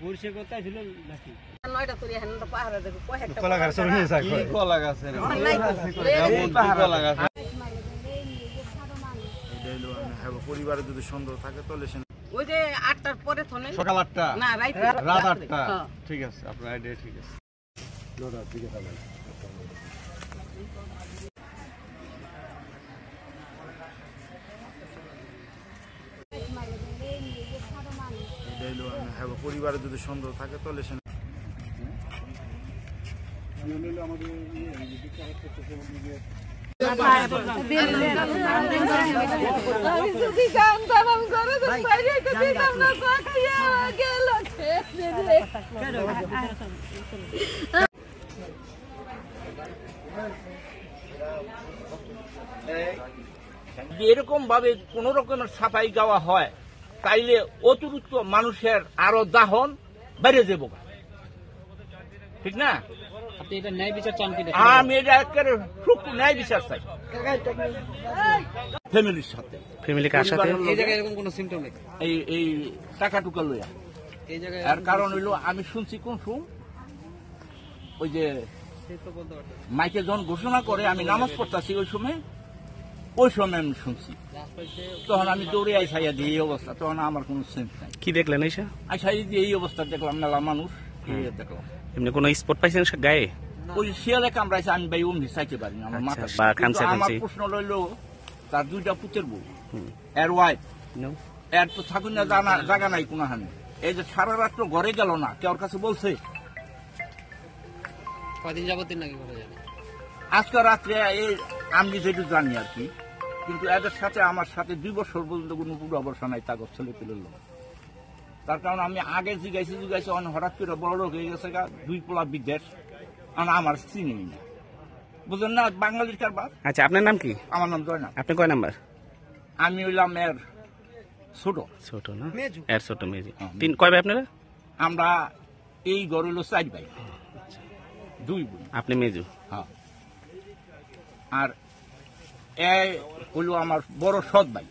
পরিষ্কার করতে ছিল নাকি 9টা তুই এখন তো পাহাড়ে দেখো কয়েকটা কলা গাছ রয়ে যায় কি কলা গাছ রে নাই এমন কি কলা গাছ এটা হলো হ্যাঁ পরিবারে যদি সন্দেহ থাকে তাহলে ওই যে 8টার পরে তো নেই সকাল 8টা না রাতে রাত 8টা ঠিক আছে আপনার আইডিয়া ঠিক আছে লোডার দিকে যাবেন এটা হলো হ্যাঁ পরিবারে যদি সন্দেহ থাকে তাহলে এরকম ভাবে কোন রকমের সাফাই গাওয়া হয় তাইলে অতিরিক্ত মানুষের আরো দাহন বেড়ে যাবো ঠিক না আপনি এটা ন্যায় বিচার চান কি আমি এটা একেবারে সুষ্ঠু ন্যায় বিচার চাই ফ্যামিলির সাথে ফ্যামিলি কার সাথে এই জায়গায় এরকম কোনো সিম্পটম নেই এই টাকা টুকা লইয়া এই জায়গায় এর কারণ হইলো আমি শুনছি কোন ওই যে মাইকে যখন ঘোষণা করে আমি নামাজ পড়তেছি ওই সময় আমি শুনছি তখন আমি দৌড়ে আইসাইয়া দিই এই অবস্থা তখন আমার কোনো সেন্স নাই কি দেখলেন এইসা আইসাই দিয়ে এই অবস্থা দেখলাম মেলা মানুষ দেখলাম এমনি কোনো স্পট পাইছেন গায়ে ওই শিয়ালে কামড়াইছে আমি ভাই অমনি চাইতে পারি না আমার মাথা বা খামসা আমার খামসি প্রশ্ন রইল তার 2টা পুতের বউ এর ওয়াইফ এর তো থাকুন না জায়গা নাই কোনো হানি এই যে সারা রাত্র ঘরে গেল না কেউ কাছে বলছে কদিন যাবতীয় নাকি ঘরে যাবে আজকে রাত্রে এই আমি যেটু জানি আর কি কিন্তু এদের সাথে আমার সাথে 2 বছর পর্যন্ত কোনো পূর্বাবর্ষা নাই তাগর ছেলে পেলে তার কারণ আমি আগে জিগাইছি হঠাৎ করে বড় লোক হয়ে গেছে 2 পোলা বিদেশ আমার চিনি না বুঝলেন না বাঙালির কারবার। আচ্ছা আপনার নাম কি? আমার নাম জয়না। আপনি কয় নাম্বার? আমি হইলাম এর ছোট ছোট না এর ছোট মেজি তিন কয় ভাই আপনারা? আমরা এই ঘর হইলো 4 ভাই 2 বোন। আপনি মেজু? হ্যাঁ। আর এই হইলো আমার বড় সৎ ভাই।